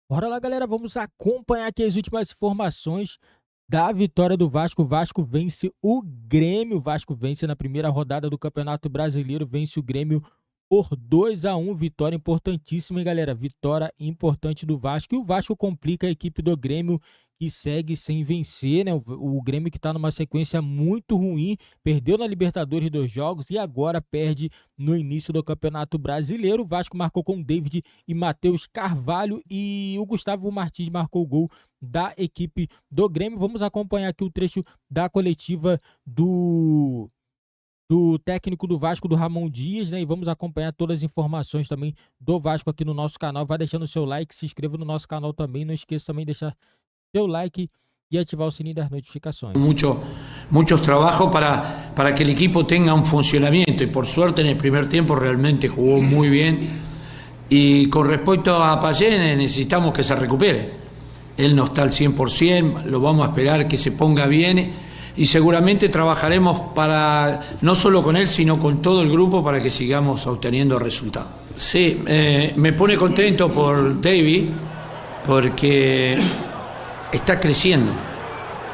Bora lá, galera, vamos acompanhar aqui as últimas informações da vitória do Vasco. O Vasco vence o Grêmio. O Vasco vence na primeira rodada do Campeonato Brasileiro, vence o Grêmio por 2-1. Vitória importantíssima, hein, galera? Vitória importante do Vasco. E o Vasco complica a equipe do Grêmio, que segue sem vencer, né? O Grêmio que está numa sequência muito ruim, perdeu na Libertadores 2 jogos e agora perde no início do Campeonato Brasileiro. O Vasco marcou com David e Matheus Carvalho e o Gustavo Martins marcou o gol da equipe do Grêmio. Vamos acompanhar aqui o trecho da coletiva do técnico do Vasco, do Ramon Dias, né? E vamos acompanhar todas as informações também do Vasco aqui no nosso canal. Vai deixando o seu like, se inscreva no nosso canal também. Não esqueça também de deixar seu like y activar el sininho das notificaciones. Muchos trabajos para que el equipo tenga un funcionamiento y por suerte en el primer tiempo realmente jugó muy bien. Y con respecto a Payén necesitamos que se recupere. Él no está al 100%, lo vamos a esperar que se ponga bien y seguramente trabajaremos para no solo con él sino con todo el grupo para que sigamos obteniendo resultados. Sí, me pone contento por David porque está creciendo.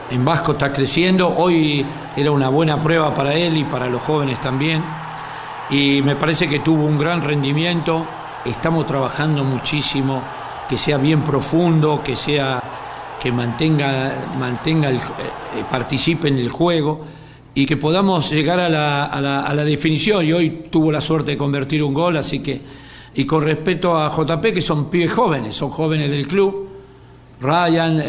En Vasco está creciendo. Hoy era una buena prueba para él y para los jóvenes también. Y me parece que tuvo un gran rendimiento. Estamos trabajando muchísimo, que sea bien profundo, que participe en el juego y que podamos llegar a la definición. Y hoy tuvo la suerte de convertir un gol, así que. Y con respecto a JP, que son pibes jóvenes, son jóvenes del club. Ryan,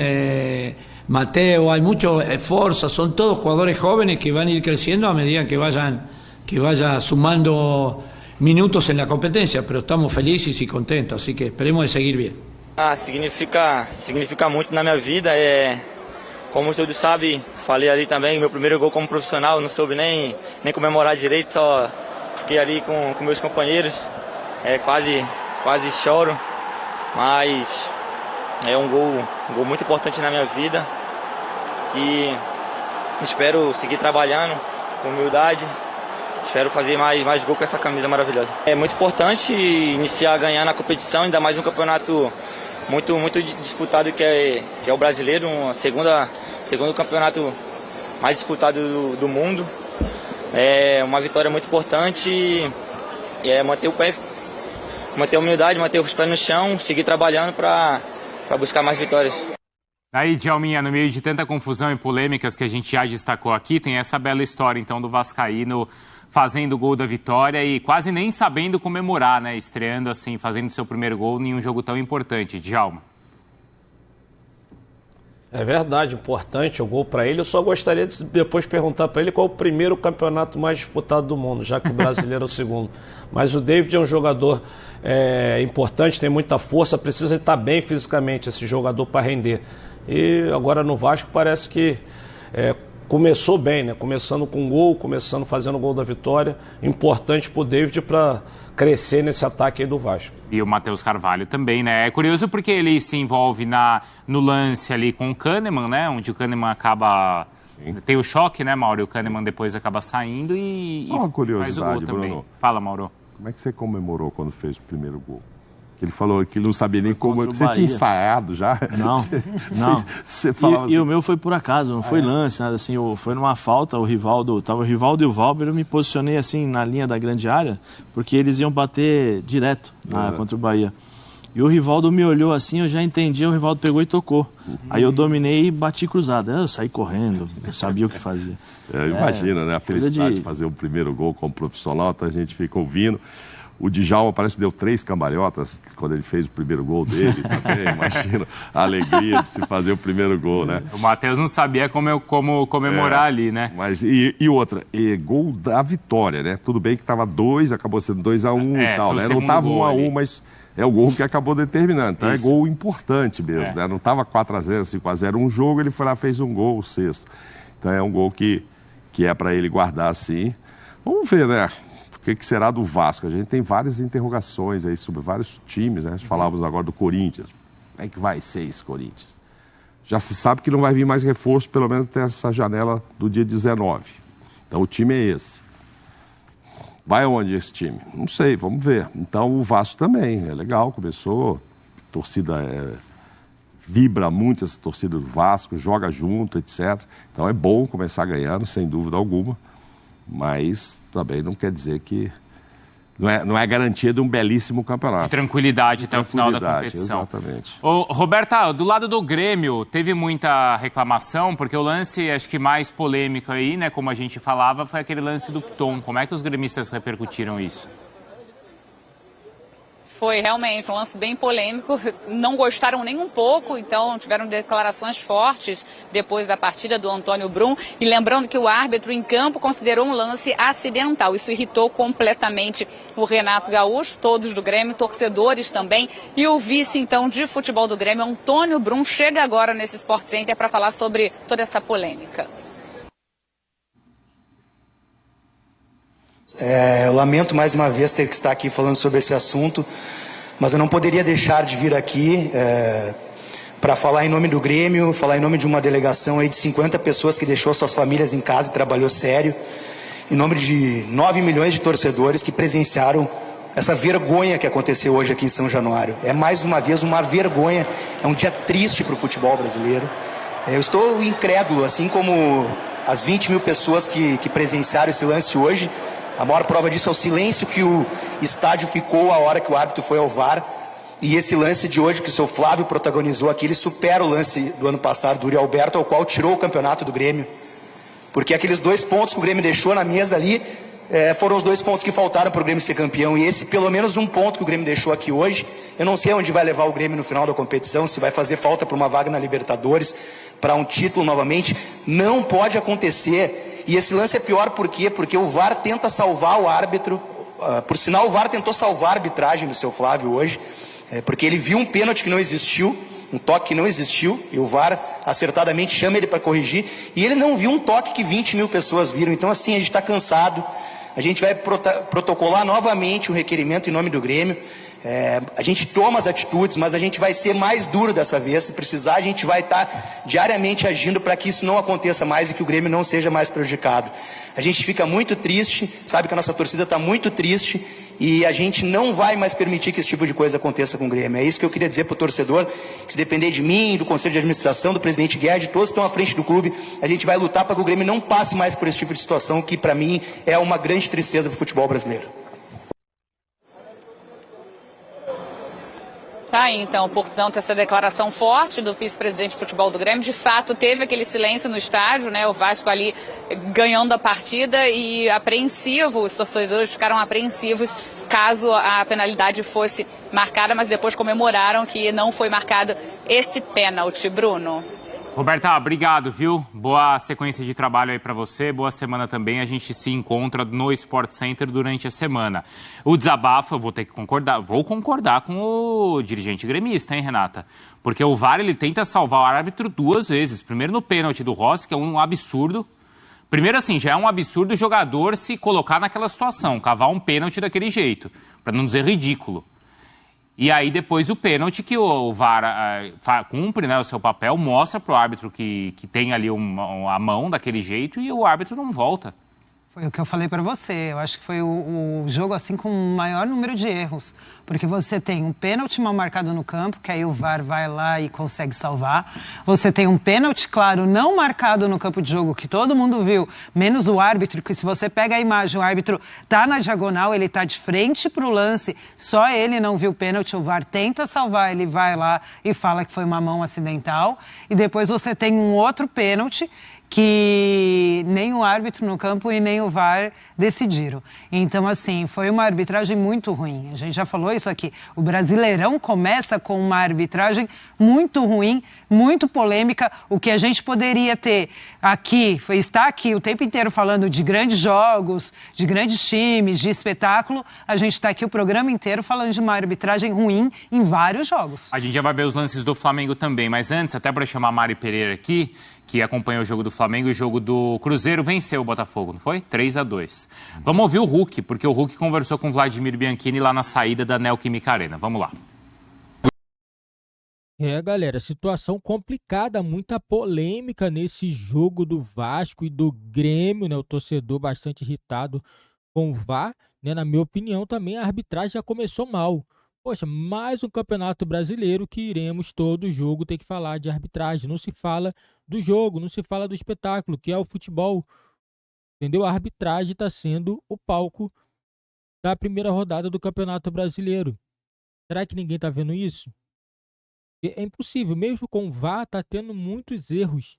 Mateo, hay mucho Forza, son todos jugadores jóvenes que van a ir creciendo a medida que vaya sumando minutos en la competencia, pero estamos felices y contentos, así que esperemos de seguir bien. Significa muito na minha vida, como todos sabem, falei ali também, meu primeiro gol como profissional, não soube nem comemorar direito, só fiquei ali com meus companheiros, quase choro, mas é um gol muito importante na minha vida, que espero seguir trabalhando com humildade, espero fazer mais gol com essa camisa maravilhosa. É muito importante iniciar ganhando a competição, ainda mais um campeonato muito disputado que é o brasileiro, segundo campeonato mais disputado do mundo. É uma vitória muito importante e manter o pé, manter a humildade, manter os pés no chão, seguir trabalhando para buscar mais vitórias. Aí, Djalminha, no meio de tanta confusão e polêmicas que a gente já destacou aqui, tem essa bela história, então, do vascaíno fazendo o gol da vitória e quase nem sabendo comemorar, né? Estreando assim, fazendo seu primeiro gol em um jogo tão importante. Djalma. É verdade, importante o gol para ele. Eu só gostaria de depois perguntar para ele qual é o primeiro campeonato mais disputado do mundo, já que o brasileiro é o segundo. Mas o David é um jogador importante, tem muita força, precisa estar bem fisicamente esse jogador para render. E agora no Vasco parece que começou bem, né? Começando com gol, começando fazendo o gol da vitória. Importante para o David para crescer nesse ataque aí do Vasco. E o Matheus Carvalho também, né? É curioso porque ele se envolve no lance ali com o Kahneman, né? Onde o Kahneman acaba... Tem o choque, né, Mauro? E o Kahneman depois acaba saindo e Só uma curiosidade, faz o gol também. Bruno. Fala, Mauro. Como é que você comemorou quando fez o primeiro gol? Ele falou que ele não sabia nem como... contra o Você tinha Bahia. ensaiado já? Não, não. Você falava E o meu foi por acaso, não foi lance, nada assim. Foi numa falta, tava o Rivaldo e o Valber, eu me posicionei assim na linha da grande área, porque eles iam bater direto contra o Bahia. E o Rivaldo me olhou assim, eu já entendi, o Rivaldo pegou e tocou. Aí eu dominei e bati cruzado. Eu saí correndo, eu sabia o que fazia. Imagina, né? A felicidade de fazer o primeiro gol como profissional, então a gente fica ouvindo. O Djalma parece que deu 3 cambalhotas quando ele fez o primeiro gol dele também. Imagina a alegria de se fazer o primeiro gol, né? O Matheus não sabia como comemorar ali, né? Mas e outra, gol da vitória, né? Tudo bem que estava 2, acabou sendo 2-1 e tal, né? Não estava 1-1, mas é o gol que acabou determinando. Então é gol importante mesmo, né? Não estava 4-0, 5-0 um jogo, ele foi lá, fez um gol, o 6º. Então é um gol que é para ele guardar assim. Vamos ver, né? O que será do Vasco? A gente tem várias interrogações aí sobre vários times, né? Falávamos agora do Corinthians. Como é que vai ser esse Corinthians? Já se sabe que não vai vir mais reforço, pelo menos até essa janela do dia 19. Então o time é esse. Vai aonde esse time? Não sei, vamos ver. Então o Vasco também, é legal, começou, a torcida vibra muito essa torcida do Vasco, joga junto, etc. Então é bom começar ganhando, sem dúvida alguma, mas também não quer dizer que não é garantia de um belíssimo campeonato. Tranquilidade até o final da competição. Exatamente. Ô, Roberta, do lado do Grêmio, teve muita reclamação, porque o lance, acho que mais polêmico aí, né, como a gente falava, foi aquele lance do Piton. Como é que os gremistas repercutiram isso? Foi realmente um lance bem polêmico, não gostaram nem um pouco, então tiveram declarações fortes depois da partida do Antônio Brum. E lembrando que o árbitro em campo considerou um lance acidental. Isso irritou completamente o Renato Gaúcho, todos do Grêmio, torcedores também. E o vice, então, de futebol do Grêmio, Antônio Brum, chega agora nesse Sport Center para falar sobre toda essa polêmica. Eu lamento mais uma vez ter que estar aqui falando sobre esse assunto, mas eu não poderia deixar de vir aqui para falar em nome do Grêmio, falar em nome de uma delegação aí de 50 pessoas que deixou suas famílias em casa e trabalhou sério, em nome de 9 milhões de torcedores que presenciaram essa vergonha que aconteceu hoje aqui em São Januário. É mais uma vez uma vergonha, é um dia triste para o futebol brasileiro. Eu estou incrédulo, assim como as 20 mil pessoas que presenciaram esse lance hoje. A maior prova disso é o silêncio que o estádio ficou a hora que o árbitro foi ao VAR. E esse lance de hoje que o seu Flávio protagonizou aqui, ele supera o lance do ano passado do Uri Alberto, ao qual tirou o campeonato do Grêmio. Porque aqueles 2 pontos que o Grêmio deixou na mesa ali, foram os 2 pontos que faltaram para o Grêmio ser campeão. E esse, pelo menos um ponto que o Grêmio deixou aqui hoje, eu não sei onde vai levar o Grêmio no final da competição, se vai fazer falta para uma vaga na Libertadores, para um título novamente. Não pode acontecer. E esse lance é pior por quê? Porque o VAR tenta salvar o árbitro. Por sinal, o VAR tentou salvar a arbitragem do seu Flávio hoje, porque ele viu um pênalti que não existiu, um toque que não existiu, e o VAR acertadamente chama ele para corrigir, e ele não viu um toque que 20 mil pessoas viram. Então, assim, a gente está cansado, a gente vai protocolar novamente o requerimento em nome do Grêmio. A gente toma as atitudes, mas a gente vai ser mais duro dessa vez. Se precisar, a gente vai estar diariamente agindo para que isso não aconteça mais e que o Grêmio não seja mais prejudicado. A gente fica muito triste, sabe que a nossa torcida está muito triste e a gente não vai mais permitir que esse tipo de coisa aconteça com o Grêmio. É isso que eu queria dizer para o torcedor, que se depender de mim, do Conselho de Administração, do presidente Guedes, todos estão à frente do clube, a gente vai lutar para que o Grêmio não passe mais por esse tipo de situação, que para mim é uma grande tristeza para o futebol brasileiro. Tá aí, então, portanto, essa declaração forte do vice-presidente de futebol do Grêmio. De fato, teve aquele silêncio no estádio, né? O Vasco ali ganhando a partida e apreensivo, os torcedores ficaram apreensivos caso a penalidade fosse marcada, mas depois comemoraram que não foi marcado esse pênalti, Bruno. Roberta, obrigado, viu? Boa sequência de trabalho aí para você, boa semana também. A gente se encontra no Sport Center durante a semana. O desabafo, eu vou ter que concordar, vou concordar com o dirigente gremista, hein, Renata? Porque o VAR, ele tenta salvar o árbitro 2 vezes. Primeiro no pênalti do Rossi, que é um absurdo. Primeiro assim, já é um absurdo o jogador se colocar naquela situação, cavar um pênalti daquele jeito, para não dizer ridículo. E aí depois o pênalti que o VAR cumpre, né, o seu papel, mostra para o árbitro que tem ali a mão daquele jeito e o árbitro não volta. Foi o que eu falei para você. Eu acho que foi o jogo assim com o maior número de erros. Porque você tem um pênalti mal marcado no campo, que aí o VAR vai lá e consegue salvar. Você tem um pênalti, claro, não marcado no campo de jogo, que todo mundo viu, menos o árbitro, que se você pega a imagem, o árbitro tá na diagonal, ele tá de frente pro lance, só ele não viu o pênalti, o VAR tenta salvar, ele vai lá e fala que foi uma mão acidental. E depois você tem um outro pênalti, que nem o árbitro no campo e nem o VAR decidiram. Então, assim, foi uma arbitragem muito ruim. A gente já falou isso aqui. O Brasileirão começa com uma arbitragem muito ruim, muito polêmica. O que a gente poderia ter aqui, estar aqui o tempo inteiro falando de grandes jogos, de grandes times, de espetáculo. A gente está aqui o programa inteiro falando de uma arbitragem ruim em vários jogos. A gente já vai ver os lances do Flamengo também, mas antes, até para chamar a Mari Pereira aqui, que acompanhou o jogo do Flamengo e o jogo do Cruzeiro, venceu o Botafogo, não foi? 3-2. Vamos ouvir o Hulk, porque o Hulk conversou com o Vladimir Bianchini lá na saída da Neoquímica Arena. Vamos lá. Galera, situação complicada, muita polêmica nesse jogo do Vasco e do Grêmio, né? O torcedor bastante irritado com o VAR, né? Na minha opinião também a arbitragem já começou mal. Poxa, mais um campeonato brasileiro que iremos todo jogo ter que falar de arbitragem. Não se fala do jogo, não se fala do espetáculo, que é o futebol. Entendeu? A arbitragem está sendo o palco da primeira rodada do Campeonato Brasileiro. Será que ninguém está vendo isso? É impossível, mesmo com o VAR, tá tendo muitos erros.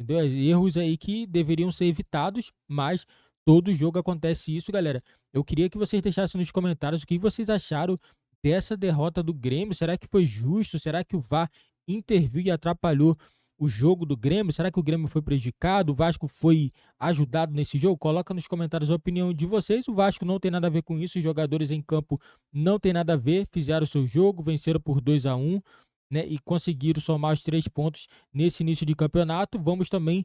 Entendeu? Erros aí que deveriam ser evitados, mas todo jogo acontece isso, galera. Eu queria que vocês deixassem nos comentários o que vocês acharam dessa derrota do Grêmio. Será que foi justo? Será que o VAR interviu e atrapalhou o jogo do Grêmio? Será que o Grêmio foi prejudicado? O Vasco foi ajudado nesse jogo? Coloca nos comentários a opinião de vocês. O Vasco não tem nada a ver com isso. Os jogadores em campo não tem nada a ver. Fizeram o seu jogo, venceram por 2-1. Né, e conseguiram somar os 3 pontos nesse início de campeonato. Vamos também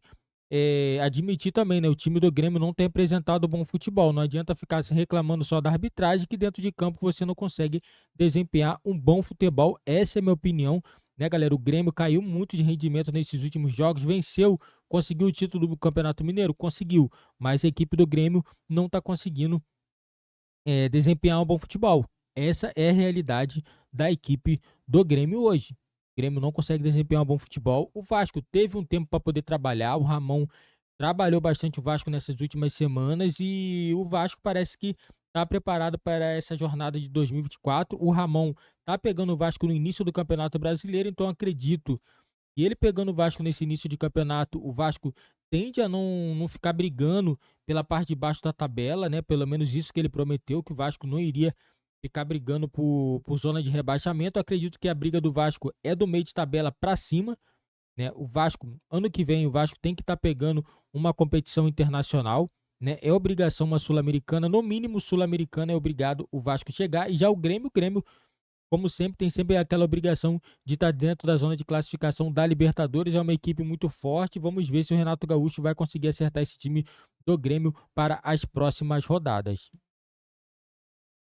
admitir também, né, o time do Grêmio não tem apresentado bom futebol. Não adianta ficar se reclamando só da arbitragem, que dentro de campo você não consegue desempenhar um bom futebol. Essa é a minha opinião, né, galera? O Grêmio caiu muito de rendimento nesses últimos jogos, venceu, conseguiu o título do Campeonato Mineiro, conseguiu, mas a equipe do Grêmio não está conseguindo desempenhar um bom futebol. Essa é a realidade da equipe do Grêmio hoje. O Grêmio não consegue desempenhar um bom futebol. O Vasco teve um tempo para poder trabalhar. O Ramon trabalhou bastante o Vasco nessas últimas semanas e o Vasco parece que está preparado para essa jornada de 2024. O Ramon está pegando o Vasco no início do Campeonato Brasileiro, então acredito que ele pegando o Vasco nesse início de campeonato, o Vasco tende a não ficar brigando pela parte de baixo da tabela, né? Pelo menos isso que ele prometeu, que o Vasco não iria ficar brigando por zona de rebaixamento. Eu acredito que a briga do Vasco é do meio de tabela para cima, né? O Vasco, ano que vem, o Vasco tem que estar pegando uma competição internacional, né? É obrigação uma sul-americana, no mínimo sul-americana é obrigado o Vasco chegar. E já o Grêmio, como sempre, tem sempre aquela obrigação de estar dentro da zona de classificação da Libertadores. É uma equipe muito forte. Vamos ver se o Renato Gaúcho vai conseguir acertar esse time do Grêmio para as próximas rodadas.